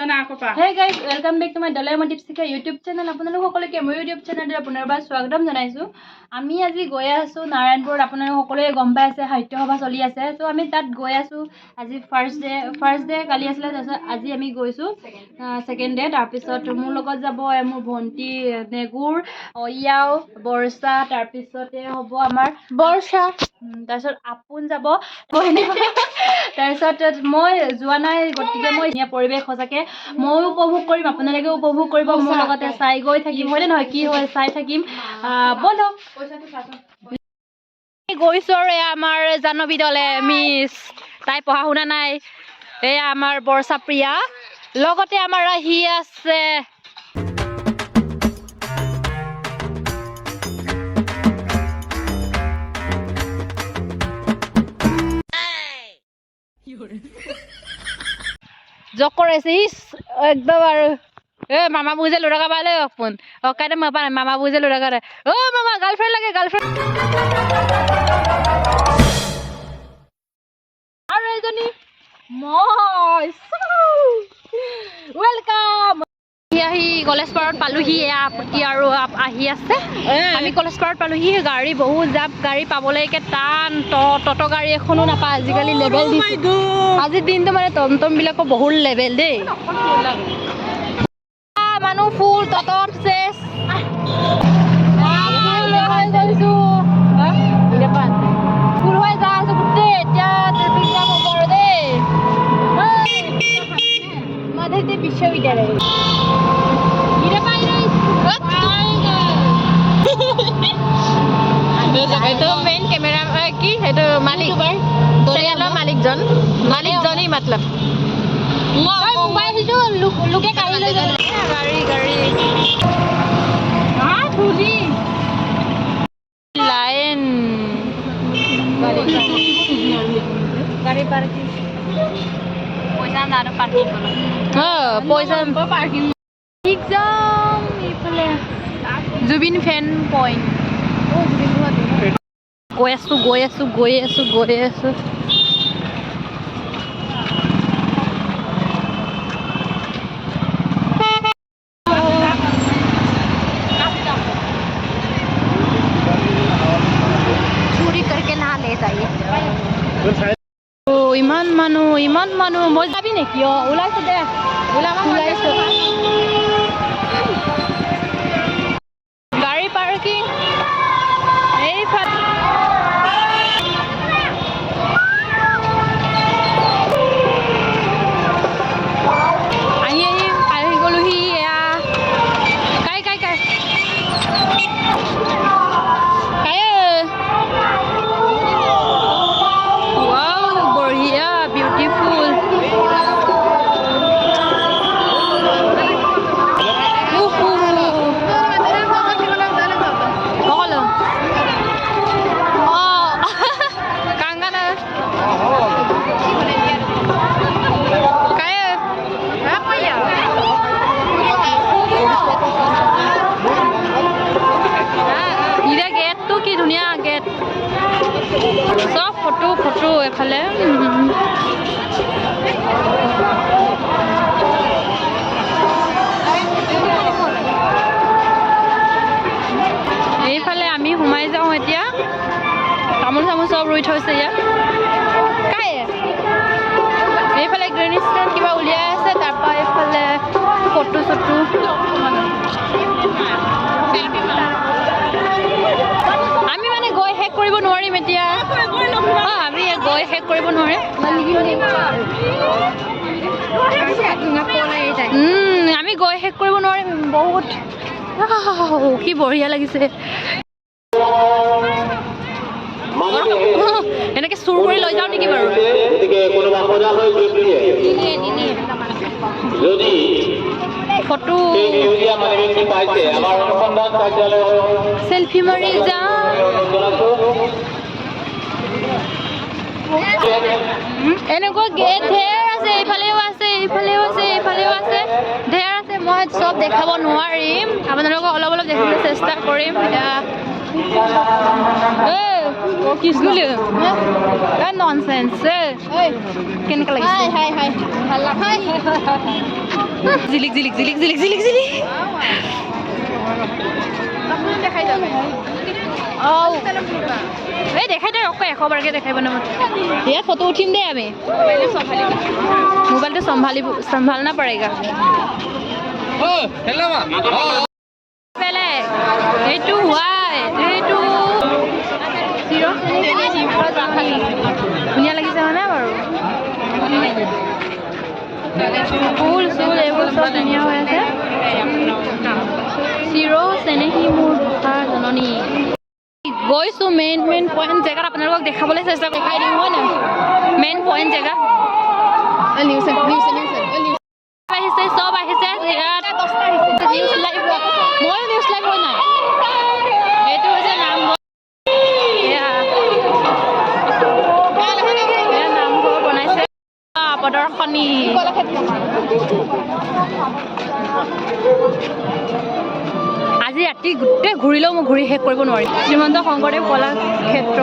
Hey guys, welcome back to my Dalai Tipsika YouTube channel. আপোনালোক সকলোকে মোৰ YouTube চেনেললৈ পুনৰবাৰ স্বাগতম জনাইছো। আমি আজি গৈ আছো নাৰায়ণপুৰ। আপোনালোক সকলোৱে গম পাই আছে সাহিত্য সভা চলি আছে। সো আমি তাত গৈ আছো। আজি ফাৰ্স্ট ডে কালি আছিল তাৰপিছত আজি আমি গৈছো সেকেন্ড ডে। তাৰপিছত মোৰ লগত যাব মোৰ ভন্টি নেগুৰ অয়াও বৰ্ষা তাৰপিছতে হ'ব আমাৰ বৰ্ষা তাৰপিছত আপোন যাব তাৰপিছত মই যোৱা নাই গতিকে মই ধুনীয়া পৰিৱেশ সঁচাকে ময়ো উপভোগ কৰিম আপোনালোকেও উপভোগ কৰিব মোৰ লগতে চাই গৈ থাকিম হয়নে নহয় কি হয় চাই থাকিম বলো গৈছো আৰু আমাৰ জানবী দলে মিছ তাই পঢ়া শুনা নাই এয়া আমাৰ বৰ্ষা প্ৰিয়া লগতে আমাৰ আহি আছে জক কৰেছে ইস একদম আৰু এ মামা বুঝে লড়কা বালে ফোন ও কাটে মামা বুঝে লড়কা রে ও মামা গার্লফ্রেন্ড লাগে গার্লফ্রেন্ড আর এজনী মই ওয়েলকাম আহি কলেজ পাৰত পালোহি আপত্তি আৰু আহি আছে আমি কলেজ পাৰত পালোহি গাড়ী বহুত জাপ গাড়ী পাবলৈকে টান টট গাড়ী এখনো নাপায় আজিকালি লেভেল দিছে আজিৰ দিনটো মানে টমটম বিলাকৰ বহুত লেভেল দেই মানুহ ফুল টটত চেছ ফুল হৈ যায় আছো গোটেই এতিয়া ট্ৰেফিক জাম হ'ব আৰু দেই মাধৱদেৱ বিশ্ববিদ্যালয় itu main kamera ki itu malik serial malikjoni matlab mobile itu luke kari thuli lain gari parking poisa na parking poisa parking exam ifale Zubin fan point গৈ আছো চুৰি करके না ले जाइए ও ইমান মানুহ মই যাবি নেকি ওলাইছো দে ওলাইছো গাড়ী পাৰ্কিং সব ফটো এফালে এইফালে আমি সোমাই যাওঁ এতিয়া তামোল চামোল সব ৰুই থৈছে ইয়াত এইফালে গ্ৰেনি ষ্টেণ্ড কিবা উলিয়াই আছে তাৰপৰা এইফালে ফটো আমি মানে গৈ শেষ কৰিব নোৱাৰিম এতিয়া আমি গৈ শেষ কৰিব নোৱাৰিম আমি গৈ শেষ কৰিব নোৱাৰিম বহুত কি বঢ়িয়া লাগিছে এনেকে চুৰ কৰি লৈ যাওঁ নেকি বাৰু ফটো সেলফি মাৰি যাওঁ এনেকুৱা গেট ঢেৰ আছে এইফালেও আছে ঢেৰ আছে মই চব দেখাব নোৱাৰিম আপোনালোকক অলপ দেখাবলৈ চেষ্টা কৰিম কিছগুলি ননসেন্স কেনেকুৱা লাগিছে জিলিক জিলিক জিলিক জিলিক জিলিক জিলিক দেখাই যাবে এই দেখাই দে অকল 100 বাৰকে দেখাই বনাম ইয়াত ফটো উঠিম দে আমি মোবাইলটো সম্ভালনা পড়ेगा हेलो मा পেলে এইটো হোৱাই এইটো জিৰ' ধুনীয়া লাগিছে হয়নে বাৰু ফুল চুল এইবোৰ চব ধুনীয়া হৈ আছে জিৰ' চেনেহী মোৰ দুখাৰ জননী গৈছোঁ মেইন পইণ্ট জেগাত আপোনালোকক দেখাবলৈ চেষ্টা দেখাই দিম হয় নাই মেইন পইণ্ট জেগা আহিছে চব আহিছে ইয়াত নিউজ লাইভ মই নিউজ লাইভ হয় নাই এইটো হৈছে নামঘৰ নামঘৰ বনাইছে প্ৰদৰ্শনী আজি ৰাতি গোটেই ঘূৰিলেও মই ঘূৰি শেষ কৰিব নোৱাৰিম শ্ৰীমন্ত শংকৰদেৱ কলাক্ষেত্ৰ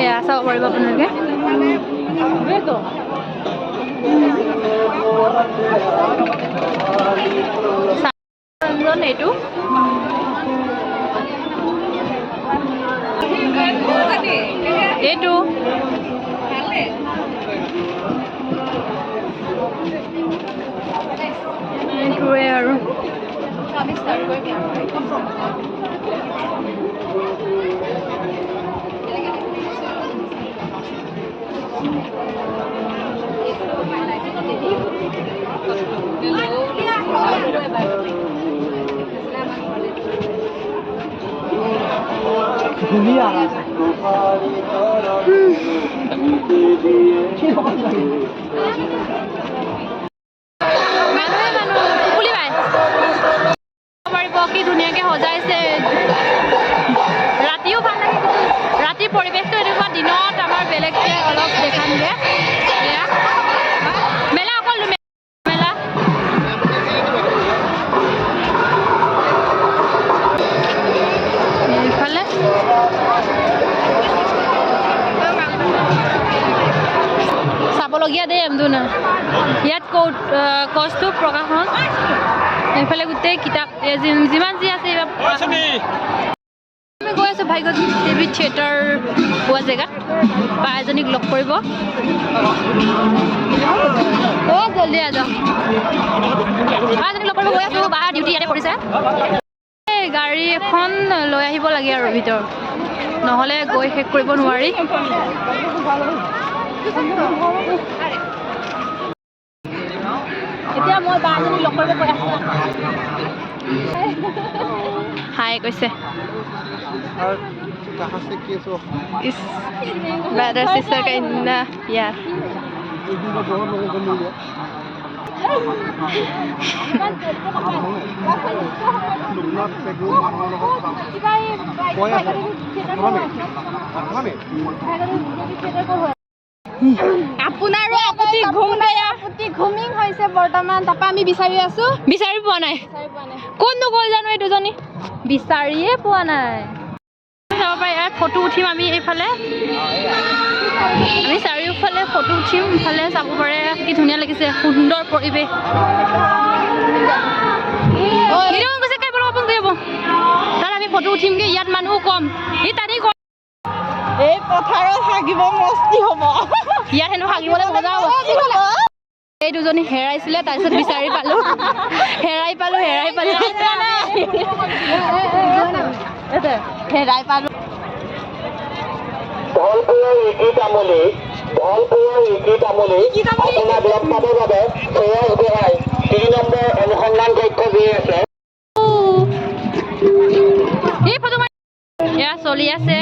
এয়া চাব পাৰিব আপোনালোকে এইটো এইটো এইটোৱে আৰু কি ধুনীয়াকে সজাইছে ৰাতিও ভাল লাগে ৰাতিৰ পৰিৱেশটো এনেকুৱা দিনত আমাৰ বেলেগকে অলপ দেখাম যে মেলা অকল মেলা এইফালে চাবলগীয়া দেই না ইয়াত কৌতুক প্ৰকাশন এইফালে গোটেই কিতাপ যিমান যি আছে আমি গৈ আছোঁ ভাগ্য টিভি থিয়েটাৰ হোৱা জেগাত বা এজনীক লগ কৰিব জলদি আজ এজনীক লগ কৰিব গৈ আছোঁ বা ডিউটি ইয়াতে কৰিছে এই গাড়ী এখন লৈ আহিব লাগে আৰু ভিতৰত নহ'লে গৈ শেষ কৰিব নোৱাৰি এতিয়া মই বা এজনীক লগ কৰিব গৈ আছোঁ হাই কৈছে इस ब्रदर सिस्टर का इतना प्यार আপোনাৰো আপত্তি ঘুমিং হৈছে বৰ্তমান তাৰপৰা আমি বিচাৰি আছোঁ বিচাৰি পোৱা নাই কোননো গ'ল জানো এই দুজনী বিচাৰিয়ে পোৱা নাই চাব পাৰি ইয়াত ফটো উঠিম আমি এইফালে আমি চাৰিওফালে ফটো উঠিম ইফালে চাব পাৰে কি ধুনীয়া লাগিছে সুন্দৰ পৰিৱেশ তাত আমি ফটো উঠিমগৈ ইয়াত মানুহ কম এই তাতেই কম এই পথাৰত হাগিব মস্তি হ'ব ইয়াত হেনো হাগিবলৈ মজা হ'ব এই দুজনী হেৰাইছিলে তাৰপিছত বিচাৰি পালোঁ হেৰাই পালোঁ এয়া চলি আছে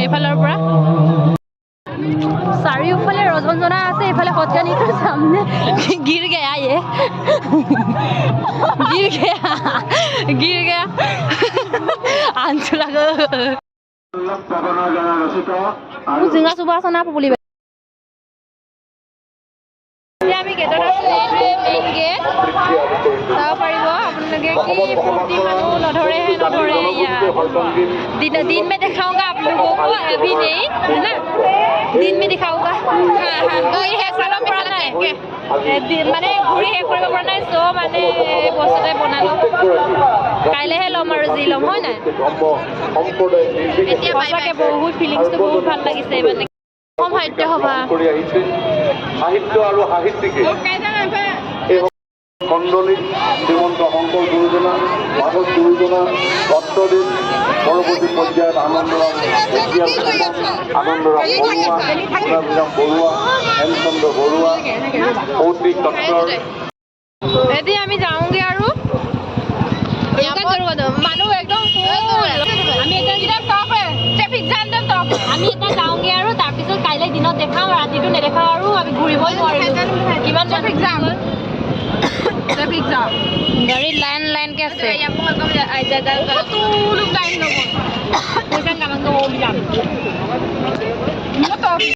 এইফালৰ পৰা চাৰিওফালে ৰজনজনা আছে এইফালে সত্যানীটোৰ সামনে গিৰ গয়া আনছো লাগো জিঙা চুবা আছে না বুলিবা আমি গেটত আছো এইটোৱে মেইন গেট চাব পাৰিব আপোনালোকে কি ফূৰ্তি মানুহ নধৰে ইয়াত दिन में दिखाऊंगा आप लोगों को अभी नहीं है ना দিন মে দিখাওগা ঘূৰি শেষ কৰিব পৰা নাই মানে ঘূৰি শেষ কৰিব পৰা নাই চ' মানে বস্তুতে বনালোঁ কাইলৈহে ল'ম আৰু যি ল'ম হয় নাই এতিয়া সঁচাকৈ বহুত ফিলিংছটো বহুত ভাল লাগিছে মানে অসম সাহিত্য সভা সাহিত্য আৰু সাহিত্যিকে মণ্ডলী শ্ৰীমন্ত শঙ্কৰ গুৰুজনা মাধব গুৰুজনা দত্তদেব পৰবৰ্তী পৰ্যায়ত আনন্দৰাম আনন্দৰাম বড়ুয়া গুণাভিৰাম বড়ুয়া হেমচন্দ্ৰ বড়ুয়া কৌতিক দত্তৰ এতিয়া আমি যাওঁগৈ আৰু মানুহ একদম আমি এতিয়া ট্ৰেফিক জাম আমি এতিয়া যাওঁগৈ আৰু তাৰপিছত কাইলৈ দিনত দেখাওঁ ৰাতিটো নেদেখাওঁ আৰু আমি ঘূৰিবই নোৱাৰিলোঁ কিমান ট্ৰেফিক জাম गाड़ी लाइन लाइन के আছে পইচা কামাং